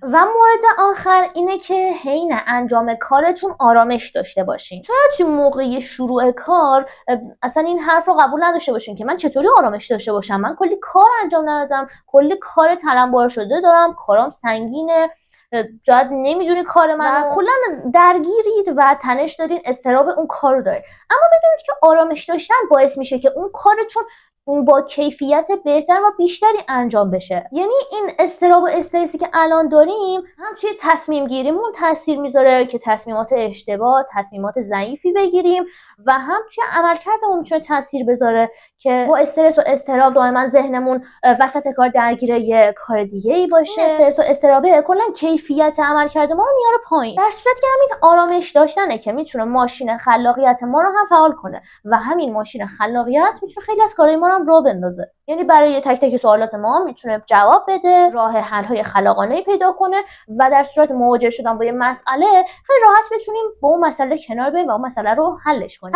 و مورد آخر اینه که حین انجام کارتون آرامش داشته باشین. شاید تو موقع شروع کار اصلا این حرف رو قبول نداشته باشین که من چطوری آرامش داشته باشم، من کلی کار انجام ندادم، کلی کار تلمبار شده دارم، کارام سنگینه، شاید نمیدونی کار من، کلا درگیرید و تنش دارین، اضطراب اون کار رو دارید. اما بدونید که آرامش داشتن باعث میشه که اون کارتون با کیفیت بهتر و بیشتری انجام بشه. یعنی این اضطراب و استرسی که الان داریم هم توی تصمیم گیریمون تاثیر میذاره که تصمیمات اشتباه، تصمیمات ضعیفی بگیریم، و هم توی عملکردمون میتونه تاثیر بذاره که با استرس و اضطراب دائما ذهنمون وسط کار درگیر یه کار دیگه ای باشه. استرس و اضطراب کلا کیفیت عملکرد ما رو میاره پایین. در صورتی که همین آرامش داشتنه که میتونه ماشین خلاقیت ما رو هم فعال کنه و همین ماشین خلاقیت میتونه خیلی از کارهای ما رو راه بندازه. یعنی برای تک تک سوالات ما میتونه جواب بده، راه حل های خلاقانه پیدا کنه و در صورت مواجه شدن با یه مسئله خیلی راحت بتونیم با اون مسئله کنار بیاییم و اون مسئله رو حلش کنیم.